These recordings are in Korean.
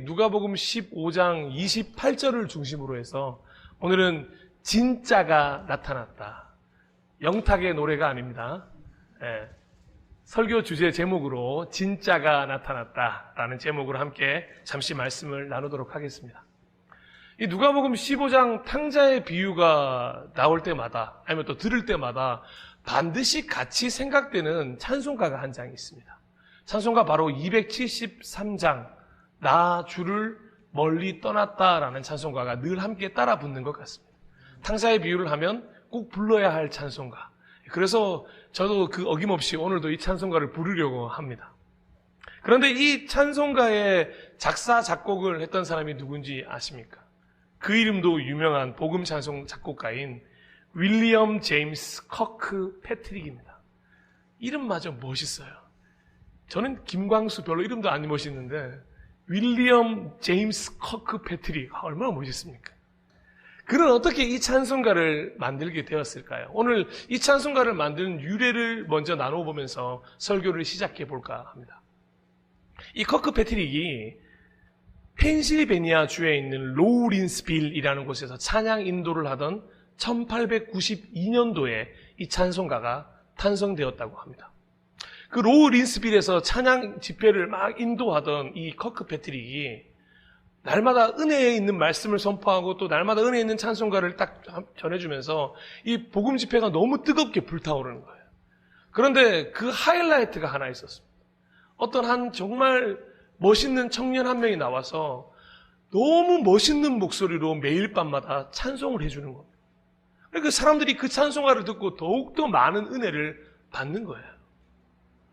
누가복음 15장 28절을 중심으로 해서 오늘은 진짜가 나타났다. 영탁의 노래가 아닙니다. 설교 주제 제목으로 진짜가 나타났다라는 제목으로 함께 잠시 말씀을 나누도록 하겠습니다. 이 누가복음 15장 탕자의 비유가 나올 때마다 아니면 또 들을 때마다 반드시 같이 생각되는 찬송가가 한 장이 있습니다. 찬송가 바로 273장 나 주를 멀리 떠났다라는 찬송가가 늘 함께 따라 붙는 것 같습니다. 탕자의 비유를 하면 꼭 불러야 할 찬송가. 그래서 저도 그 어김없이 오늘도 이 찬송가를 부르려고 합니다. 그런데 이 찬송가의 작사 작곡을 했던 사람이 누군지 아십니까? 그 이름도 유명한 복음 찬송 작곡가인 윌리엄 제임스 커크 패트릭입니다. 이름마저 멋있어요. 저는 김광수 별로 이름도 안 멋있는데 윌리엄 제임스 커크 패트릭 얼마나 멋있습니까? 그는 어떻게 이 찬송가를 만들게 되었을까요? 오늘 이 찬송가를 만드는 유래를 먼저 나눠보면서 설교를 시작해 볼까 합니다. 이 커크 패트릭이 펜실베니아 주에 있는 로우린스빌이라는 곳에서 찬양 인도를 하던 1892년도에 이 찬송가가 탄생되었다고 합니다. 그 로우린스빌에서 찬양 집회를 막 인도하던 이 커크 패트릭이 날마다 은혜에 있는 말씀을 선포하고 또 날마다 은혜에 있는 찬송가를 딱 전해주면서 이 복음 집회가 너무 뜨겁게 불타오르는 거예요. 그런데 그 하이라이트가 하나 있었습니다. 어떤 한 정말 멋있는 청년 한 명이 나와서 너무 멋있는 목소리로 매일 밤마다 찬송을 해주는 겁니다. 그러니까 사람들이 그 찬송가를 듣고 더욱더 많은 은혜를 받는 거예요.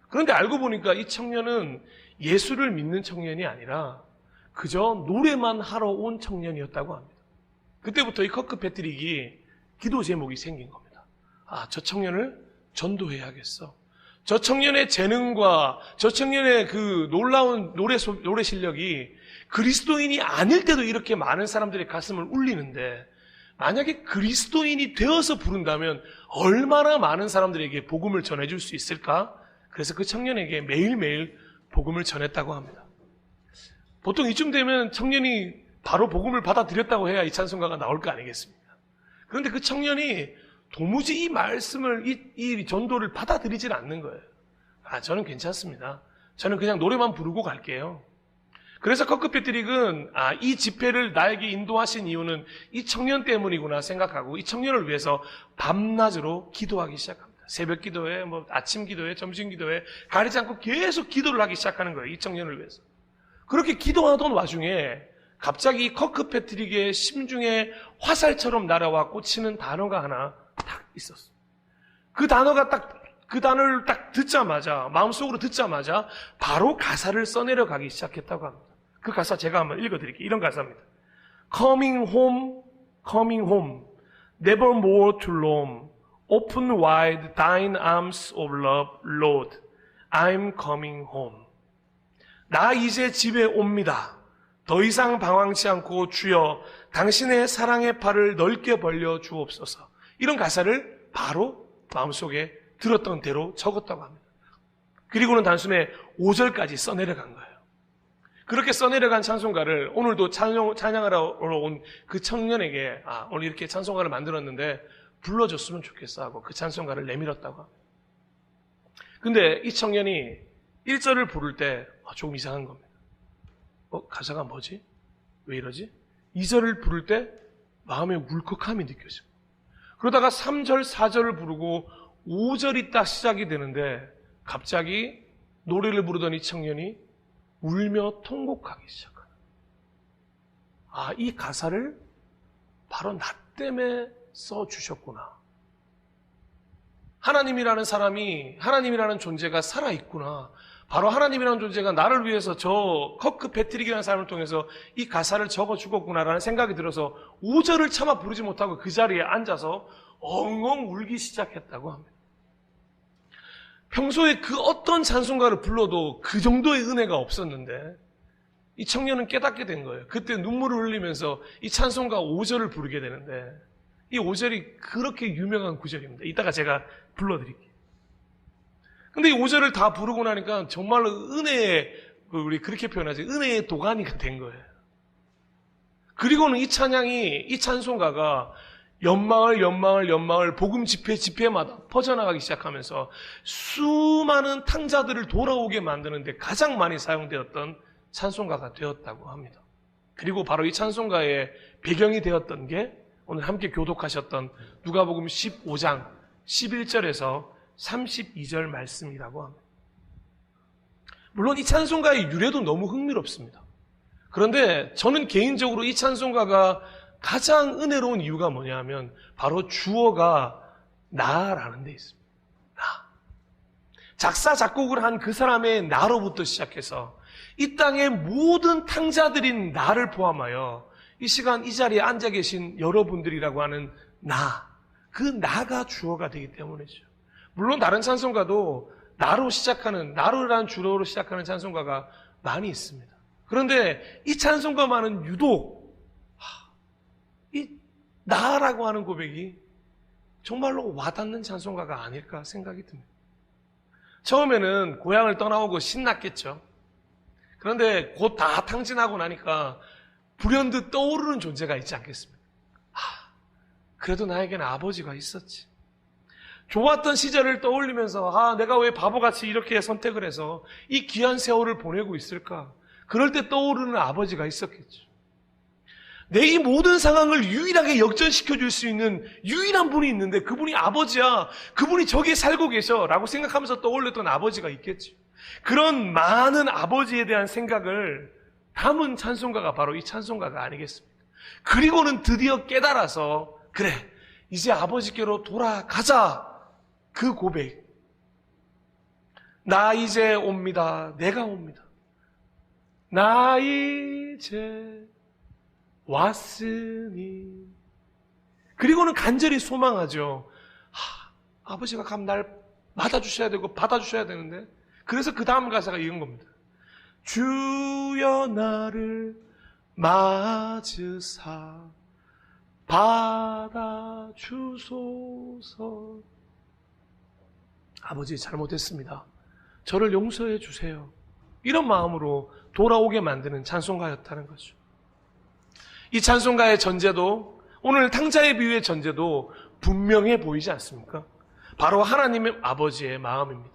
그런데 알고 보니까 이 청년은 예수를 믿는 청년이 아니라 그저 노래만 하러 온 청년이었다고 합니다. 그때부터 이 커크 패트릭이 기도 제목이 생긴 겁니다. 저 청년을 전도해야겠어. 저 청년의 재능과 저 청년의 그 놀라운 노래 실력이 그리스도인이 아닐 때도 이렇게 많은 사람들의 가슴을 울리는데 만약에 그리스도인이 되어서 부른다면 얼마나 많은 사람들에게 복음을 전해줄 수 있을까? 그래서 그 청년에게 매일매일 복음을 전했다고 합니다. 보통 이쯤 되면 청년이 바로 복음을 받아들였다고 해야 이 찬송가가 나올 거 아니겠습니까? 그런데 그 청년이 도무지 이 말씀을, 이 전도를 받아들이질 않는 거예요. 저는 괜찮습니다. 저는 그냥 노래만 부르고 갈게요. 그래서 커크 패트릭은 이 집회를 나에게 인도하신 이유는 이 청년 때문이구나 생각하고 이 청년을 위해서 밤낮으로 기도하기 시작합니다. 새벽 기도회, 아침 기도회, 점심 기도회 가리지 않고 계속 기도를 하기 시작하는 거예요. 이 청년을 위해서. 그렇게 기도하던 와중에 갑자기 이 커크 패트릭의 심중에 화살처럼 날아와 꽂히는 단어가 하나 딱 있었어요. 그 단어를 딱 듣자마자, 마음속으로 듣자마자 바로 가사를 써내려 가기 시작했다고 합니다. 그 가사 제가 한번 읽어드릴게요. 이런 가사입니다. Coming home, coming home, never more to roam. Open wide thine arms of love, Lord. I'm coming home. 나 이제 집에 옵니다. 더 이상 방황치 않고 주여 당신의 사랑의 팔을 넓게 벌려 주옵소서. 이런 가사를 바로 마음속에 들었던 대로 적었다고 합니다. 그리고는 단숨에 5절까지 써내려간 거예요. 그렇게 써내려간 찬송가를 오늘도 찬양하러 온 그 청년에게 오늘 이렇게 찬송가를 만들었는데 불러줬으면 좋겠어 하고 그 찬송가를 내밀었다고 합니다. 근데 이 청년이 1절을 부를 때 조금 이상한 겁니다. 가사가 뭐지? 왜 이러지? 2절을 부를 때 마음의 울컥함이 느껴지고 그러다가 3절, 4절을 부르고 5절이 딱 시작이 되는데 갑자기 노래를 부르던 이 청년이 울며 통곡하기 시작하는 이 가사를 바로 나 때문에 써주셨구나. 하나님이라는 존재가 살아있구나. 바로 하나님이라는 존재가 나를 위해서 저 커크 패트릭이라는 사람을 통해서 이 가사를 적어 주었구나라는 생각이 들어서 5절을 차마 부르지 못하고 그 자리에 앉아서 엉엉 울기 시작했다고 합니다. 평소에 그 어떤 찬송가를 불러도 그 정도의 은혜가 없었는데 이 청년은 깨닫게 된 거예요. 그때 눈물을 흘리면서 이 찬송가 5절을 부르게 되는데 이 5절이 그렇게 유명한 구절입니다. 이따가 제가 불러드릴게요. 근데 이 5절을 다 부르고 나니까 정말로 은혜에 우리 그렇게 표현하지, 은혜의 도가니가 된 거예요. 그리고는 이 찬양이, 이 찬송가가 연마을 복음 집회마다 퍼져나가기 시작하면서 수많은 탕자들을 돌아오게 만드는데 가장 많이 사용되었던 찬송가가 되었다고 합니다. 그리고 바로 이 찬송가의 배경이 되었던 게 오늘 함께 교독하셨던 누가복음 15장 11절에서 32절 말씀이라고 합니다. 물론 이 찬송가의 유래도 너무 흥미롭습니다. 그런데 저는 개인적으로 이 찬송가가 가장 은혜로운 이유가 뭐냐면 바로 주어가 나라는 데 있습니다. 나. 작사 작곡을 한 그 사람의 나로부터 시작해서 이 땅의 모든 탕자들인 나를 포함하여 이 시간 이 자리에 앉아 계신 여러분들이라고 하는 나, 그 나가 주어가 되기 때문이죠. 물론 다른 찬송가도 나로 시작하는, 나로라는 주어로 시작하는 찬송가가 많이 있습니다. 그런데 이 찬송가만은 유독 이 나라고 하는 고백이 정말로 와닿는 찬송가가 아닐까 생각이 듭니다. 처음에는 고향을 떠나오고 신났겠죠. 그런데 곧 다 탕진하고 나니까 불현듯 떠오르는 존재가 있지 않겠습니까? 그래도 나에게는 아버지가 있었지. 좋았던 시절을 떠올리면서 내가 왜 바보같이 이렇게 선택을 해서 이 귀한 세월을 보내고 있을까? 그럴 때 떠오르는 아버지가 있었겠죠. 내 이 모든 상황을 유일하게 역전시켜 줄 수 있는 유일한 분이 있는데 그분이 아버지야. 그분이 저기에 살고 계셔 라고 생각하면서 떠올렸던 아버지가 있겠죠. 그런 많은 아버지에 대한 생각을 담은 찬송가가 바로 이 찬송가가 아니겠습니까? 그리고는 드디어 깨달아서 그래, 이제 아버지께로 돌아가자. 그 고백. 나 이제 옵니다. 내가 옵니다. 나 이제 왔으니. 그리고는 간절히 소망하죠. 아버지가 가면 날 맞아주셔야 되고 받아주셔야 되는데. 그래서 그 다음 가사가 이런 겁니다. 주여 나를 맞으사 받아주소서. 아버지 잘못했습니다. 저를 용서해 주세요. 이런 마음으로 돌아오게 만드는 찬송가였다는 거죠. 이 찬송가의 전제도, 오늘 탕자의 비유의 전제도 분명해 보이지 않습니까? 바로 하나님의 아버지의 마음입니다.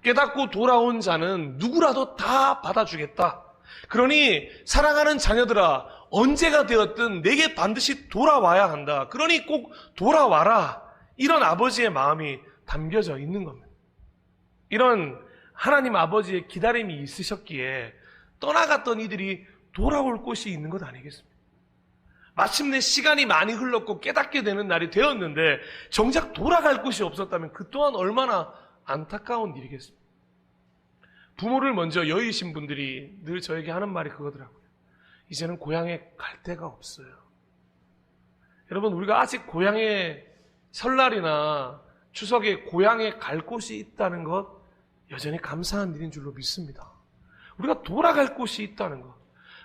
깨닫고 돌아온 자는 누구라도 다 받아주겠다. 그러니 사랑하는 자녀들아, 언제가 되었든 내게 반드시 돌아와야 한다. 그러니 꼭 돌아와라. 이런 아버지의 마음이 담겨져 있는 겁니다. 이런 하나님 아버지의 기다림이 있으셨기에 떠나갔던 이들이 돌아올 곳이 있는 것 아니겠습니까? 마침내 시간이 많이 흘렀고 깨닫게 되는 날이 되었는데 정작 돌아갈 곳이 없었다면 그 또한 얼마나 안타까운 일이겠습니까? 부모를 먼저 여의신 분들이 늘 저에게 하는 말이 그거더라고요. 이제는 고향에 갈 데가 없어요. 여러분, 우리가 아직 고향에 설날이나 추석에 고향에 갈 곳이 있다는 것 여전히 감사한 일인 줄로 믿습니다. 우리가 돌아갈 곳이 있다는 것,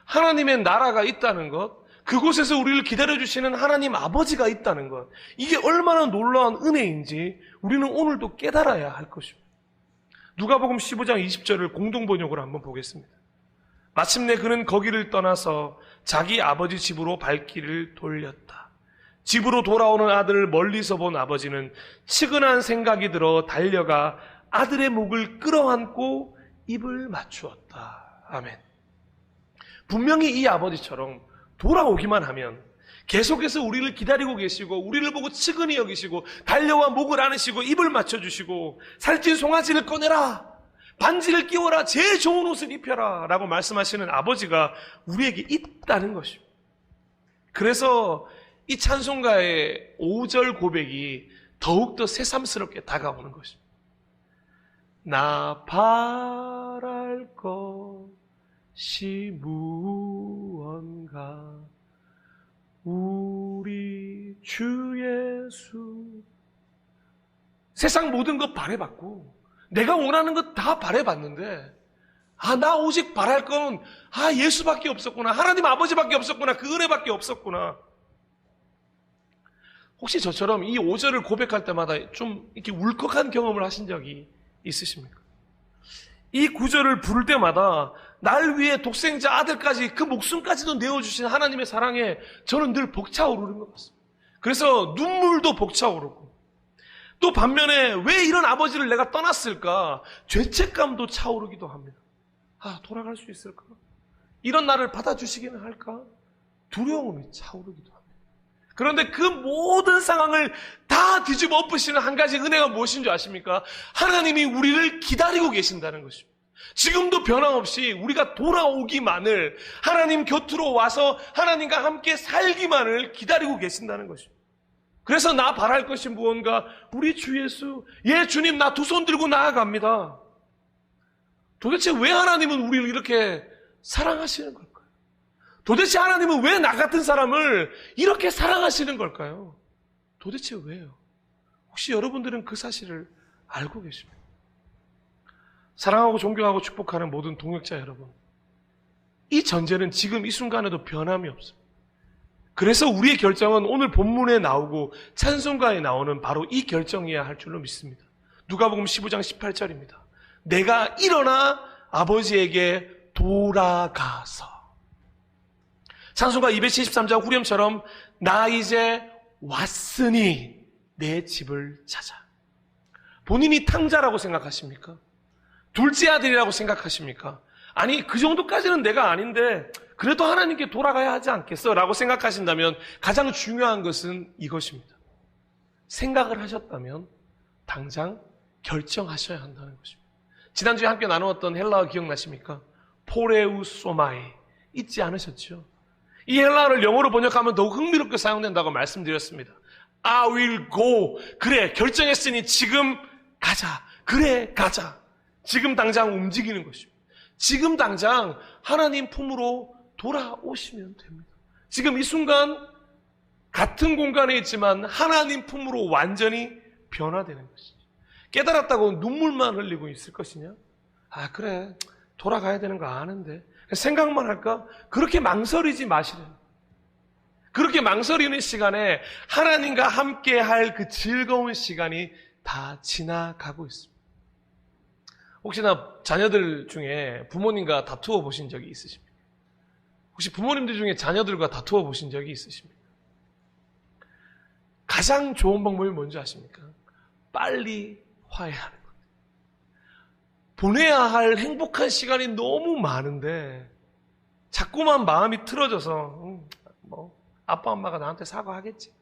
하나님의 나라가 있다는 것, 그곳에서 우리를 기다려주시는 하나님 아버지가 있다는 것, 이게 얼마나 놀라운 은혜인지 우리는 오늘도 깨달아야 할 것입니다. 누가복음 15장 20절을 공동번역으로 한번 보겠습니다. 마침내 그는 거기를 떠나서 자기 아버지 집으로 발길을 돌렸다. 집으로 돌아오는 아들을 멀리서 본 아버지는 측은한 생각이 들어 달려가 아들의 목을 끌어안고 입을 맞추었다. 아멘. 분명히 이 아버지처럼 돌아오기만 하면 계속해서 우리를 기다리고 계시고 우리를 보고 측은히 여기시고 달려와 목을 안으시고 입을 맞춰주시고 살찐 송아지를 꺼내라, 반지를 끼워라, 제일 좋은 옷을 입혀라 라고 말씀하시는 아버지가 우리에게 있다는 것입니다. 그래서 이 찬송가의 5절 고백이 더욱더 새삼스럽게 다가오는 것입니다. 나 바랄 것이 무언가 우리 주 예수. 세상 모든 것 바래봤고 내가 원하는 것 다 바래봤는데 나 오직 바랄 건 예수밖에 없었구나, 하나님 아버지밖에 없었구나, 그 은혜밖에 없었구나. 혹시 저처럼 이 5절을 고백할 때마다 좀 이렇게 울컥한 경험을 하신 적이 있으십니까? 이 9절을 부를 때마다 날 위해 독생자 아들까지 그 목숨까지도 내어주신 하나님의 사랑에 저는 늘 벅차오르는 것 같습니다. 그래서 눈물도 벅차오르고, 또 반면에 왜 이런 아버지를 내가 떠났을까? 죄책감도 차오르기도 합니다. 돌아갈 수 있을까? 이런 나를 받아주시기는 할까? 두려움이 차오르기도 합니다. 그런데 그 모든 상황을 다 뒤집어 엎으시는 한 가지 은혜가 무엇인 줄 아십니까? 하나님이 우리를 기다리고 계신다는 것입니다. 지금도 변함없이 우리가 돌아오기만을, 하나님 곁으로 와서 하나님과 함께 살기만을 기다리고 계신다는 것입니다. 그래서 나 바랄 것이 무언가? 우리 주 예수, 주님, 나 두 손 들고 나아갑니다. 도대체 왜 하나님은 우리를 이렇게 사랑하시는 걸까요? 도대체 하나님은 왜 나 같은 사람을 이렇게 사랑하시는 걸까요? 도대체 왜요? 혹시 여러분들은 그 사실을 알고 계십니까? 사랑하고 존경하고 축복하는 모든 동역자 여러분, 이 전제는 지금 이 순간에도 변함이 없습니다. 그래서 우리의 결정은 오늘 본문에 나오고 찬송가에 나오는 바로 이 결정이어야 할 줄로 믿습니다. 누가복음 15장 18절입니다. 내가 일어나 아버지에게 돌아가서. 찬송가 273장 후렴처럼 나 이제 왔으니 내 집을 찾아. 본인이 탕자라고 생각하십니까? 둘째 아들이라고 생각하십니까? 아니, 그 정도까지는 내가 아닌데 그래도 하나님께 돌아가야 하지 않겠어? 라고 생각하신다면 가장 중요한 것은 이것입니다. 생각을 하셨다면 당장 결정하셔야 한다는 것입니다. 지난주에 함께 나누었던 헬라어 기억나십니까? 포레우소마이, 잊지 않으셨죠? 이 헬라어를 영어로 번역하면 더욱 흥미롭게 사용된다고 말씀드렸습니다. I will go. 그래, 결정했으니 지금 가자. 그래, 가자. 지금 당장 움직이는 것입니다. 지금 당장 하나님 품으로 돌아오시면 됩니다. 지금 이 순간 같은 공간에 있지만 하나님 품으로 완전히 변화되는 것이죠. 깨달았다고 눈물만 흘리고 있을 것이냐? 그래, 돌아가야 되는 거 아는데 생각만 할까? 그렇게 망설이지 마시래요. 그렇게 망설이는 시간에 하나님과 함께 할 그 즐거운 시간이 다 지나가고 있습니다. 혹시나 자녀들 중에 부모님과 다투어 보신 적이 있으십니까? 혹시 부모님들 중에 자녀들과 다투어 보신 적이 있으십니까? 가장 좋은 방법이 뭔지 아십니까? 빨리 화해하는 것. 보내야 할 행복한 시간이 너무 많은데 자꾸만 마음이 틀어져서 아빠 엄마가 나한테 사과하겠지.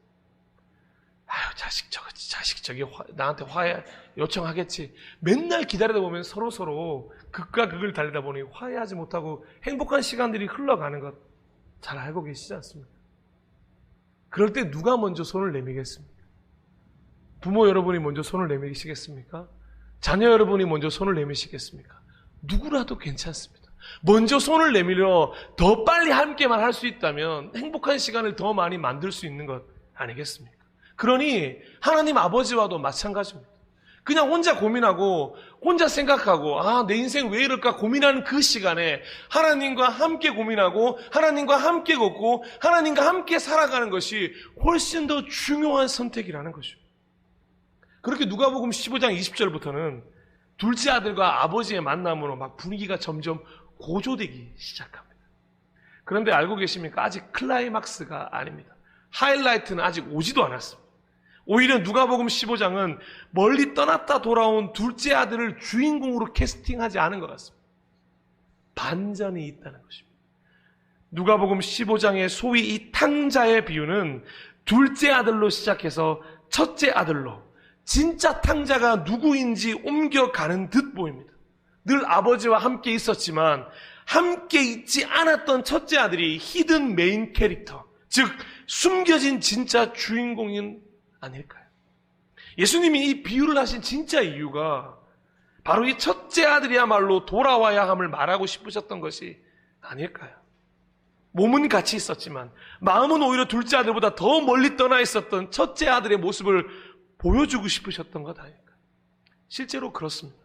자식 저기 나한테 화해 요청하겠지. 맨날 기다리다 보면 서로 극과 극을 달리다 보니 화해하지 못하고 행복한 시간들이 흘러가는 것 잘 알고 계시지 않습니까? 그럴 때 누가 먼저 손을 내미겠습니까? 부모 여러분이 먼저 손을 내미시겠습니까? 자녀 여러분이 먼저 손을 내미시겠습니까? 누구라도 괜찮습니다. 먼저 손을 내밀어 더 빨리 함께만 할 수 있다면 행복한 시간을 더 많이 만들 수 있는 것 아니겠습니까? 그러니 하나님 아버지와도 마찬가지입니다. 그냥 혼자 고민하고 혼자 생각하고 내 인생 왜 이럴까 고민하는 그 시간에 하나님과 함께 고민하고 하나님과 함께 걷고 하나님과 함께 살아가는 것이 훨씬 더 중요한 선택이라는 것입니다. 그렇게 누가복음 15장 20절부터는 둘째 아들과 아버지의 만남으로 막 분위기가 점점 고조되기 시작합니다. 그런데 알고 계십니까? 아직 클라이막스가 아닙니다. 하이라이트는 아직 오지도 않았습니다. 오히려 누가복음 15장은 멀리 떠났다 돌아온 둘째 아들을 주인공으로 캐스팅하지 않은 것 같습니다. 반전이 있다는 것입니다. 누가복음 15장의 소위 이 탕자의 비유는 둘째 아들로 시작해서 첫째 아들로 진짜 탕자가 누구인지 옮겨가는 듯 보입니다. 늘 아버지와 함께 있었지만 함께 있지 않았던 첫째 아들이 히든 메인 캐릭터, 즉 숨겨진 진짜 주인공인 아닐까요? 예수님이 이 비유를 하신 진짜 이유가 바로 이 첫째 아들이야말로 돌아와야 함을 말하고 싶으셨던 것이 아닐까요? 몸은 같이 있었지만 마음은 오히려 둘째 아들보다 더 멀리 떠나 있었던 첫째 아들의 모습을 보여주고 싶으셨던 것 아닐까요? 실제로 그렇습니다.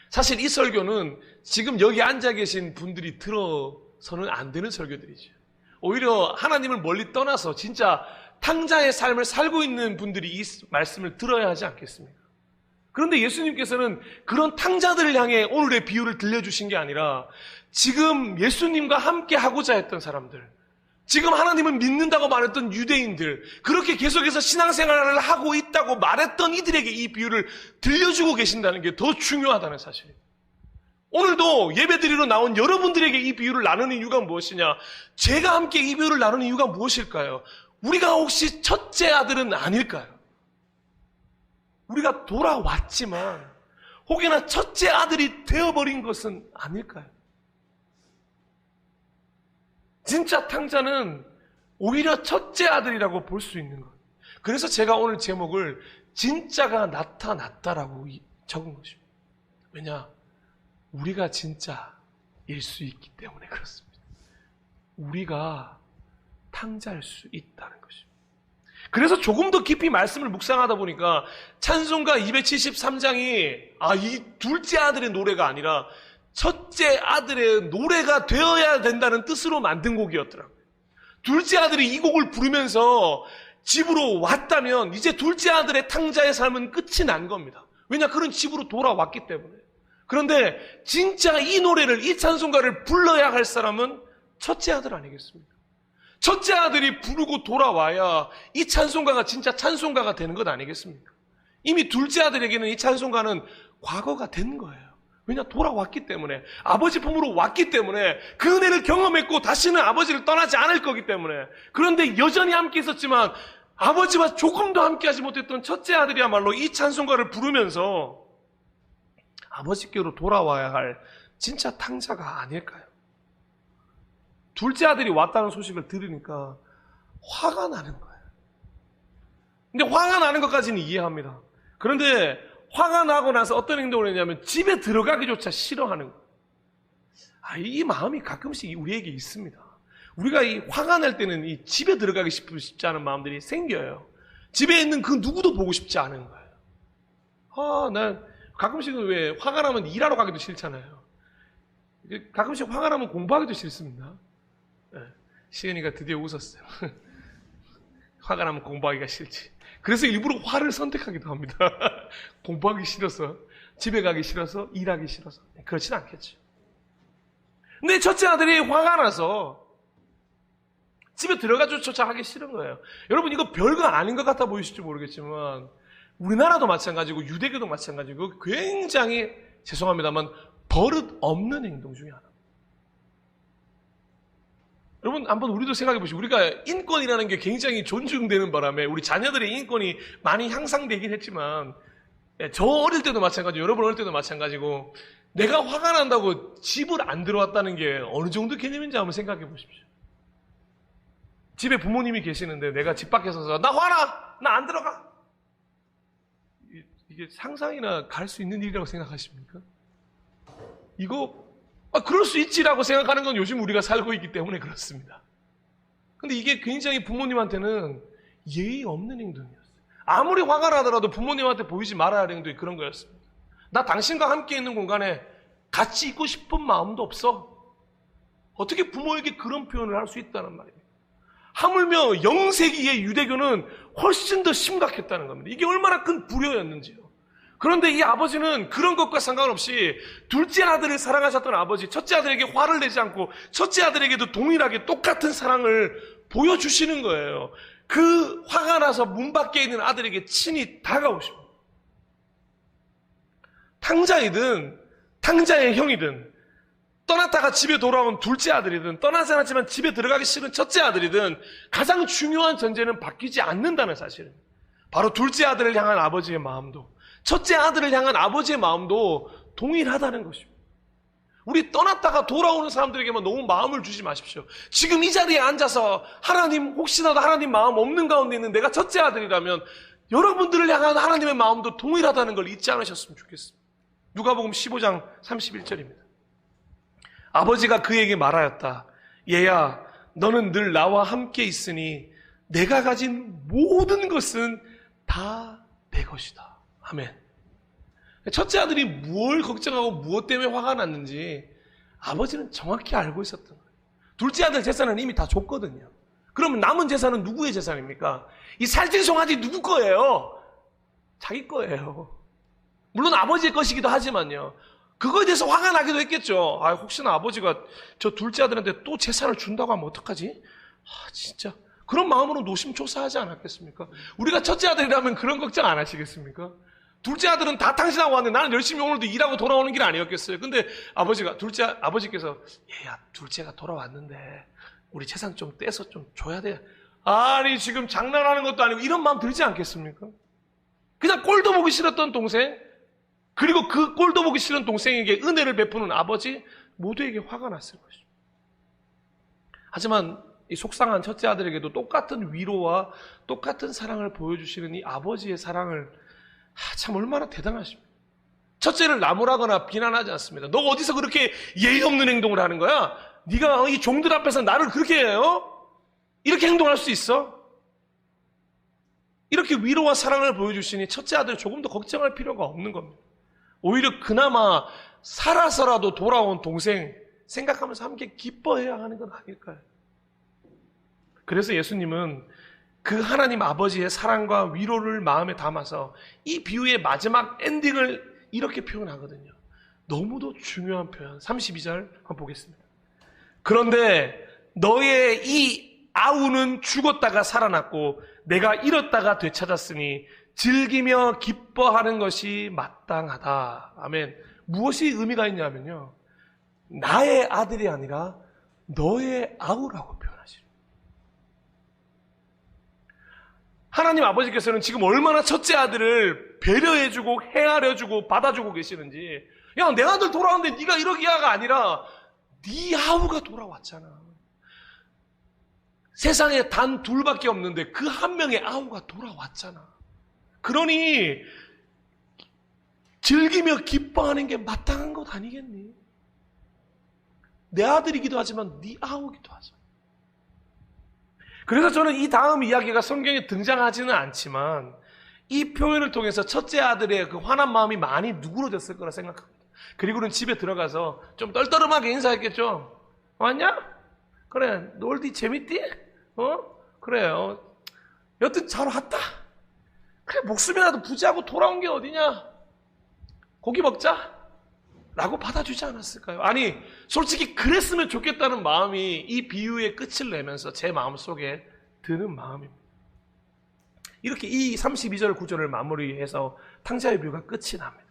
사실 이 설교는 지금 여기 앉아 계신 분들이 들어서는 안 되는 설교들이죠. 오히려 하나님을 멀리 떠나서 진짜 탕자의 삶을 살고 있는 분들이 이 말씀을 들어야 하지 않겠습니까? 그런데 예수님께서는 그런 탕자들을 향해 오늘의 비유를 들려주신 게 아니라 지금 예수님과 함께 하고자 했던 사람들, 지금 하나님을 믿는다고 말했던 유대인들, 그렇게 계속해서 신앙생활을 하고 있다고 말했던 이들에게 이 비유를 들려주고 계신다는 게 더 중요하다는 사실입니다. 오늘도 예배드리러 나온 여러분들에게 이 비유를 나누는 이유가 무엇이냐? 제가 함께 이 비유를 나누는 이유가 무엇일까요? 우리가 혹시 첫째 아들은 아닐까요? 우리가 돌아왔지만 혹여나 첫째 아들이 되어버린 것은 아닐까요? 진짜 탕자는 오히려 첫째 아들이라고 볼 수 있는 것. 그래서 제가 오늘 제목을 진짜가 나타났다라고 적은 것입니다. 왜냐? 우리가 진짜일 수 있기 때문에 그렇습니다. 우리가 탕자일 수 있다는 것입니다. 그래서 조금 더 깊이 말씀을 묵상하다 보니까 찬송가 273장이 이 둘째 아들의 노래가 아니라 첫째 아들의 노래가 되어야 된다는 뜻으로 만든 곡이었더라고요. 둘째 아들이 이 곡을 부르면서 집으로 왔다면 이제 둘째 아들의 탕자의 삶은 끝이 난 겁니다. 왜냐? 그런 집으로 돌아왔기 때문에. 그런데 진짜 이 노래를, 이 찬송가를 불러야 할 사람은 첫째 아들 아니겠습니까? 첫째 아들이 부르고 돌아와야 이 찬송가가 진짜 찬송가가 되는 것 아니겠습니까? 이미 둘째 아들에게는 이 찬송가는 과거가 된 거예요. 왜냐? 돌아왔기 때문에, 아버지 품으로 왔기 때문에, 그 은혜를 경험했고 다시는 아버지를 떠나지 않을 거기 때문에. 그런데 여전히 함께 있었지만 아버지와 조금 더 함께하지 못했던 첫째 아들이야말로 이 찬송가를 부르면서 아버지께로 돌아와야 할 진짜 탕자가 아닐까요? 둘째 아들이 왔다는 소식을 들으니까 화가 나는 거예요. 근데 화가 나는 것까지는 이해합니다. 그런데 화가 나고 나서 어떤 행동을 했냐면 집에 들어가기조차 싫어하는 거예요. 이 마음이 가끔씩 우리에게 있습니다. 우리가 이 화가 날 때는 이 집에 들어가기 싶지 않은 마음들이 생겨요. 집에 있는 그 누구도 보고 싶지 않은 거예요. 난 가끔씩은 왜 화가 나면 일하러 가기도 싫잖아요. 가끔씩 화가 나면 공부하기도 싫습니다. 시은이가 드디어 웃었어요. 화가 나면 공부하기가 싫지. 그래서 일부러 화를 선택하기도 합니다. 공부하기 싫어서, 집에 가기 싫어서, 일하기 싫어서. 그렇진 않겠죠. 근데 첫째 아들이 화가 나서 집에 들어가조차 하기 싫은 거예요. 여러분, 이거 별거 아닌 것 같아 보이실지 모르겠지만 우리나라도 마찬가지고 유대교도 마찬가지고 굉장히 죄송합니다만 버릇 없는 행동 중에 하나. 여러분, 한번 우리도 생각해 보시죠. 우리가 인권이라는 게 굉장히 존중되는 바람에 우리 자녀들의 인권이 많이 향상되긴 했지만, 저 어릴 때도 마찬가지고 여러분 어릴 때도 마찬가지고 내가 화가 난다고 집을 안 들어왔다는 게 어느 정도 개념인지 한번 생각해 보십시오. 집에 부모님이 계시는데 내가 집 밖에 서서 나 화나! 나 안 들어가! 이게 상상이나 갈 수 있는 일이라고 생각하십니까? 이거 그럴 수 있지라고 생각하는 건 요즘 우리가 살고 있기 때문에 그렇습니다. 근데 이게 굉장히 부모님한테는 예의 없는 행동이었어요. 아무리 화가 나더라도 부모님한테 보이지 말아야 할 행동이 그런 거였습니다. 나 당신과 함께 있는 공간에 같이 있고 싶은 마음도 없어. 어떻게 부모에게 그런 표현을 할 수 있다는 말입니다. 하물며 영세기의 유대교는 훨씬 더 심각했다는 겁니다. 이게 얼마나 큰 불효였는지요. 그런데 이 아버지는 그런 것과 상관없이 둘째 아들을 사랑하셨던 아버지, 첫째 아들에게 화를 내지 않고 첫째 아들에게도 동일하게 똑같은 사랑을 보여주시는 거예요. 그 화가 나서 문 밖에 있는 아들에게 친히 다가오십니다. 탕자이든 탕자의 형이든 떠났다가 집에 돌아온 둘째 아들이든 떠나지 않았지만 집에 들어가기 싫은 첫째 아들이든 가장 중요한 전제는 바뀌지 않는다는 사실입니다. 바로 둘째 아들을 향한 아버지의 마음도 첫째 아들을 향한 아버지의 마음도 동일하다는 것입니다. 우리 떠났다가 돌아오는 사람들에게만 너무 마음을 주지 마십시오. 지금 이 자리에 앉아서 하나님, 혹시라도 하나님 마음 없는 가운데 있는 내가 첫째 아들이라면 여러분들을 향한 하나님의 마음도 동일하다는 걸 잊지 않으셨으면 좋겠습니다. 누가복음 15장 31절입니다. 아버지가 그에게 말하였다. 얘야, 너는 늘 나와 함께 있으니 내가 가진 모든 것은 다 내 것이다. 아멘. 첫째 아들이 무엇을 걱정하고 무엇 때문에 화가 났는지 아버지는 정확히 알고 있었던 거예요. 둘째 아들 재산은 이미 다 줬거든요. 그러면 남은 재산은 누구의 재산입니까? 이 살찐 송아지 누구 거예요? 자기 거예요. 물론 아버지의 것이기도 하지만요. 그거에 대해서 화가 나기도 했겠죠. 아, 혹시나 아버지가 저 둘째 아들한테 또 재산을 준다고 하면 어떡하지? 아, 진짜. 그런 마음으로 노심초사하지 않았겠습니까? 우리가 첫째 아들이라면 그런 걱정 안 하시겠습니까? 둘째 아들은 다 탕진하고 왔는데 나는 열심히 오늘도 일하고 돌아오는 길 아니었겠어요? 근데 아버지께서 얘야, 둘째가 돌아왔는데 우리 재산 좀 떼서 좀 줘야 돼. 아니, 지금 장난하는 것도 아니고 이런 마음 들지 않겠습니까? 그냥 꼴도 보기 싫었던 동생, 그리고 그 꼴도 보기 싫은 동생에게 은혜를 베푸는 아버지, 모두에게 화가 났을 것입니다. 하지만 이 속상한 첫째 아들에게도 똑같은 위로와 똑같은 사랑을 보여주시는 이 아버지의 사랑을 참 얼마나 대단하십니까? 첫째를 나무라거나 비난하지 않습니다. 너 어디서 그렇게 예의 없는 행동을 하는 거야? 네가 이 종들 앞에서 나를 그렇게 해요? 이렇게 행동할 수 있어? 이렇게 위로와 사랑을 보여주시니 첫째 아들 조금 더 걱정할 필요가 없는 겁니다. 오히려 그나마 살아서라도 돌아온 동생 생각하면서 함께 기뻐해야 하는 건 아닐까요? 그래서 예수님은 그 하나님 아버지의 사랑과 위로를 마음에 담아서 이 비유의 마지막 엔딩을 이렇게 표현하거든요. 너무도 중요한 표현. 32절 한번 보겠습니다. 그런데 너의 이 아우는 죽었다가 살아났고 내가 잃었다가 되찾았으니 즐기며 기뻐하는 것이 마땅하다. 아멘. 무엇이 의미가 있냐면요, 나의 아들이 아니라 너의 아우라고 표현하시죠. 하나님 아버지께서는 지금 얼마나 첫째 아들을 배려해주고 헤아려주고 받아주고 계시는지, 야, 내 아들 돌아왔는데 네가 이러기야가 아니라 네 아우가 돌아왔잖아. 세상에 단 둘밖에 없는데 그 한 명의 아우가 돌아왔잖아. 그러니 즐기며 기뻐하는 게 마땅한 것 아니겠니? 내 아들이기도 하지만 네 아우기도 하죠. 그래서 저는 이 다음 이야기가 성경에 등장하지는 않지만 이 표현을 통해서 첫째 아들의 그 화난 마음이 많이 누그러졌을 거라 생각합니다. 그리고는 집에 들어가서 좀 떨떠름하게 인사했겠죠. 왔냐? 그래, 놀디 재밌디? 그래요. 여튼 잘 왔다. 그래, 목숨이라도 부지하고 돌아온 게 어디냐? 고기 먹자. 라고 받아주지 않았을까요? 아니, 솔직히 그랬으면 좋겠다는 마음이 이 비유의 끝을 내면서 제 마음속에 드는 마음입니다. 이렇게 이 32절 구절을 마무리해서 탕자의 비유가 끝이 납니다.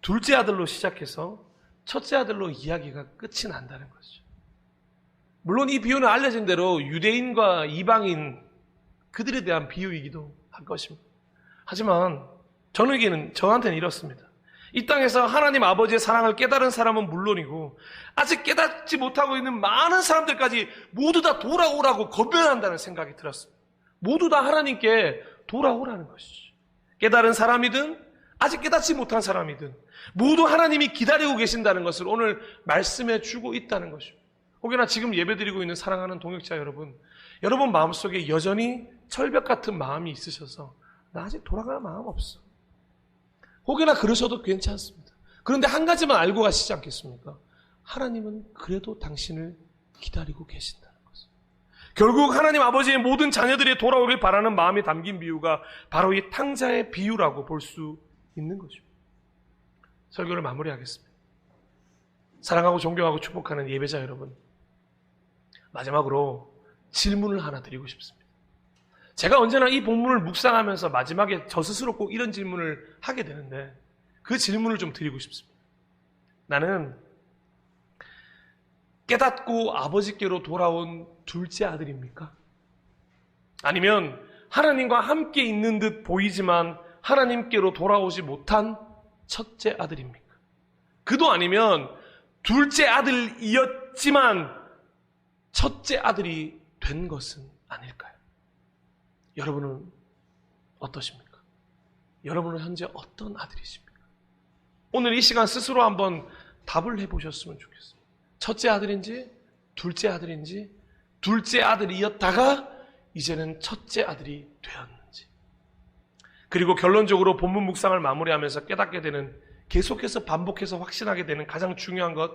둘째 아들로 시작해서 첫째 아들로 이야기가 끝이 난다는 거죠. 물론 이 비유는 알려진 대로 유대인과 이방인 그들에 대한 비유이기도 할 것입니다. 하지만 저한테는 이렇습니다. 이 땅에서 하나님 아버지의 사랑을 깨달은 사람은 물론이고 아직 깨닫지 못하고 있는 많은 사람들까지 모두 다 돌아오라고 권면한다는 생각이 들었습니다. 모두 다 하나님께 돌아오라는 것이죠. 깨달은 사람이든 아직 깨닫지 못한 사람이든 모두 하나님이 기다리고 계신다는 것을 오늘 말씀해 주고 있다는 것입니다. 혹여나 지금 예배드리고 있는 사랑하는 동역자 여러분 마음속에 여전히 철벽 같은 마음이 있으셔서 나 아직 돌아갈 마음 없어. 혹여나 그러셔도 괜찮습니다. 그런데 한 가지만 알고 가시지 않겠습니까? 하나님은 그래도 당신을 기다리고 계신다는 것을. 결국 하나님 아버지의 모든 자녀들이 돌아오길 바라는 마음이 담긴 비유가 바로 이 탕자의 비유라고 볼 수 있는 것입니다. 설교를 마무리하겠습니다. 사랑하고 존경하고 축복하는 예배자 여러분, 마지막으로 질문을 하나 드리고 싶습니다. 제가 언제나 이 본문을 묵상하면서 마지막에 저 스스로 꼭 이런 질문을 하게 되는데 그 질문을 좀 드리고 싶습니다. 나는 깨닫고 아버지께로 돌아온 둘째 아들입니까? 아니면 하나님과 함께 있는 듯 보이지만 하나님께로 돌아오지 못한 첫째 아들입니까? 그도 아니면 둘째 아들이었지만 첫째 아들이 된 것은 아닐까요? 여러분은 어떠십니까? 여러분은 현재 어떤 아들이십니까? 오늘 이 시간 스스로 한번 답을 해보셨으면 좋겠습니다. 첫째 아들인지 둘째 아들인지, 둘째 아들이었다가 이제는 첫째 아들이 되었는지. 그리고 결론적으로 본문 묵상을 마무리하면서 깨닫게 되는, 계속해서 반복해서 확신하게 되는 가장 중요한 것,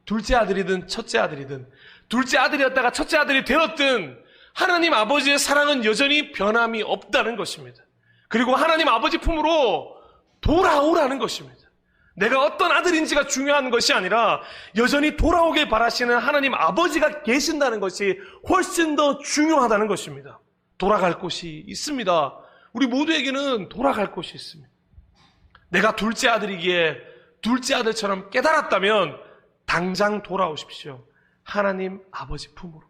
둘째 아들이든 첫째 아들이든, 둘째 아들이었다가 첫째 아들이 되었든 하나님 아버지의 사랑은 여전히 변함이 없다는 것입니다. 그리고 하나님 아버지 품으로 돌아오라는 것입니다. 내가 어떤 아들인지가 중요한 것이 아니라 여전히 돌아오길 바라시는 하나님 아버지가 계신다는 것이 훨씬 더 중요하다는 것입니다. 돌아갈 곳이 있습니다. 우리 모두에게는 돌아갈 곳이 있습니다. 내가 둘째 아들이기에 둘째 아들처럼 깨달았다면 당장 돌아오십시오. 하나님 아버지 품으로.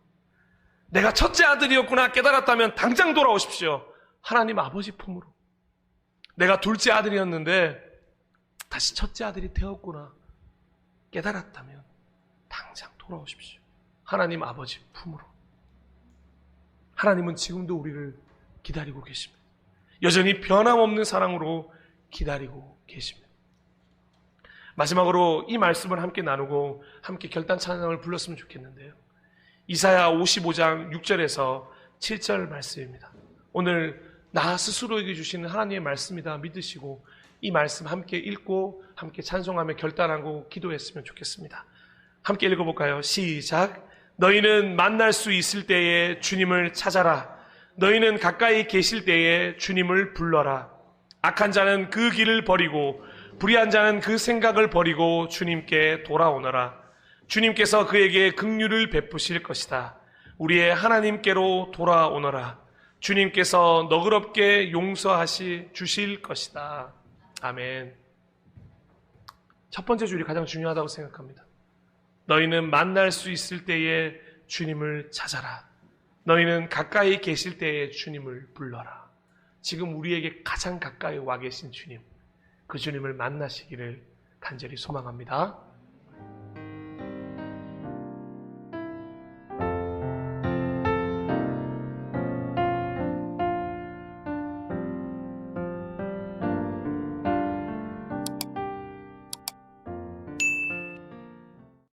내가 첫째 아들이었구나 깨달았다면 당장 돌아오십시오. 하나님 아버지 품으로. 내가 둘째 아들이었는데 다시 첫째 아들이 되었구나 깨달았다면 당장 돌아오십시오. 하나님 아버지 품으로. 하나님은 지금도 우리를 기다리고 계십니다. 여전히 변함없는 사랑으로 기다리고 계십니다. 마지막으로 이 말씀을 함께 나누고 함께 결단 찬양을 불렀으면 좋겠는데요. 이사야 55장 6절에서 7절 말씀입니다. 오늘 나 스스로에게 주시는 하나님의 말씀이다 믿으시고 이 말씀 함께 읽고 함께 찬송하며 결단하고 기도했으면 좋겠습니다. 함께 읽어볼까요? 시작. 너희는 만날 수 있을 때에 주님을 찾아라. 너희는 가까이 계실 때에 주님을 불러라. 악한 자는 그 길을 버리고 불의한 자는 그 생각을 버리고 주님께 돌아오너라. 주님께서 그에게 긍휼을 베푸실 것이다. 우리의 하나님께로 돌아오너라. 주님께서 너그럽게 용서하시 주실 것이다. 아멘. 첫 번째 줄이 가장 중요하다고 생각합니다. 너희는 만날 수 있을 때에 주님을 찾아라. 너희는 가까이 계실 때에 주님을 불러라. 지금 우리에게 가장 가까이 와 계신 주님, 그 주님을 만나시기를 간절히 소망합니다.